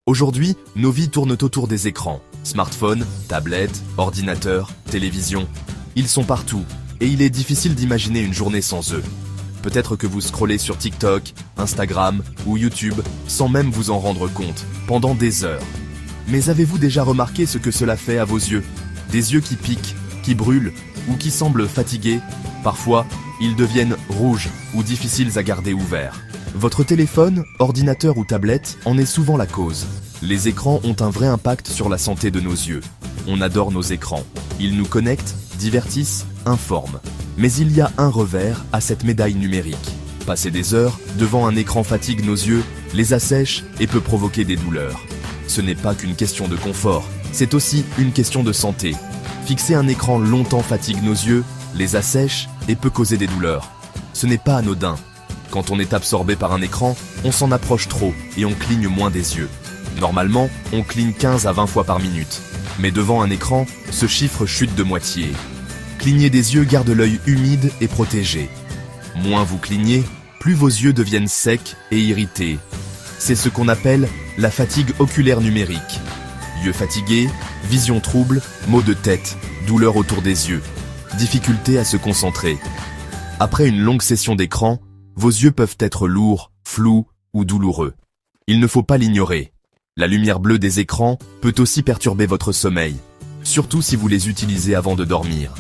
Aujourd'hui, nos vies tournent autour des écrans. Smartphones, tablettes, ordinateurs, télévision. Ils sont partout, et il est difficile d'imaginer une journée sans eux. Peut-être que vous scrollez sur TikTok, Instagram ou YouTube sans même vous en rendre compte, pendant des heures. Mais avez-vous déjà remarqué ce que cela fait à vos yeux? Des yeux qui piquent, qui brûlent ou qui semblent fatigués. Parfois, ils deviennent rouges ou difficiles à garder ouverts. Votre téléphone, ordinateur ou tablette en est souvent la cause. Les écrans ont un vrai impact sur la santé de nos yeux. On adore nos écrans. Ils nous connectent, divertissent, informent. Mais il y a un revers à cette médaille numérique. Passer des heures devant un écran fatigue nos yeux, les assèche et peut provoquer des douleurs. Ce n'est pas qu'une question de confort, c'est aussi une question de santé. Fixer un écran longtemps fatigue nos yeux, les assèche et peut causer des douleurs. Ce n'est pas anodin. Quand on est absorbé par un écran, on s'en approche trop et on cligne moins des yeux. Normalement, on cligne 15 à 20 fois par minute. Mais devant un écran, ce chiffre chute de moitié. Cligner des yeux garde l'œil humide et protégé. Moins vous clignez, plus vos yeux deviennent secs et irrités. C'est ce qu'on appelle la fatigue oculaire numérique. Yeux fatigués, vision trouble, maux de tête, douleur autour des yeux, difficulté à se concentrer. Après une longue session d'écran, vos yeux peuvent être lourds, flous ou douloureux. Il ne faut pas l'ignorer. La lumière bleue des écrans peut aussi perturber votre sommeil, surtout si vous les utilisez avant de dormir.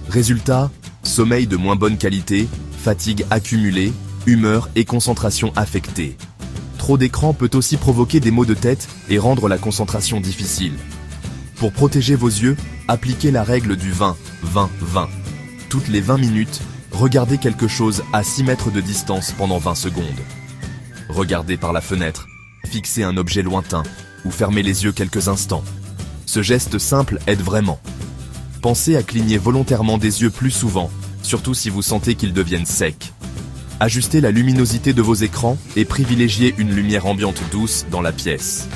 Résultat, sommeil de moins bonne qualité, fatigue accumulée, humeur et concentration affectée. Trop d'écran peut aussi provoquer des maux de tête et rendre la concentration difficile. Pour protéger vos yeux, appliquez la règle du 20-20-20. Toutes les 20 minutes, regardez quelque chose à 6 mètres de distance pendant 20 secondes. Regardez par la fenêtre, fixez un objet lointain ou fermez les yeux quelques instants. Ce geste simple aide vraiment. Pensez à cligner volontairement des yeux plus souvent, surtout si vous sentez qu'ils deviennent secs. Ajustez la luminosité de vos écrans et privilégiez une lumière ambiante douce dans la pièce.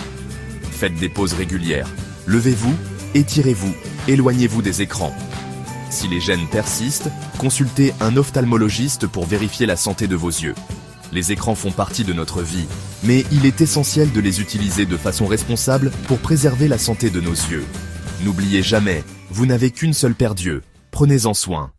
Faites des pauses régulières. Levez-vous, étirez-vous, éloignez-vous des écrans. Si les gènes persistent, consultez un ophtalmologiste pour vérifier la santé de vos yeux. Les écrans font partie de notre vie, mais il est essentiel de les utiliser de façon responsable pour préserver la santé de nos yeux. N'oubliez jamais, vous n'avez qu'une seule paire d'yeux, prenez-en soin.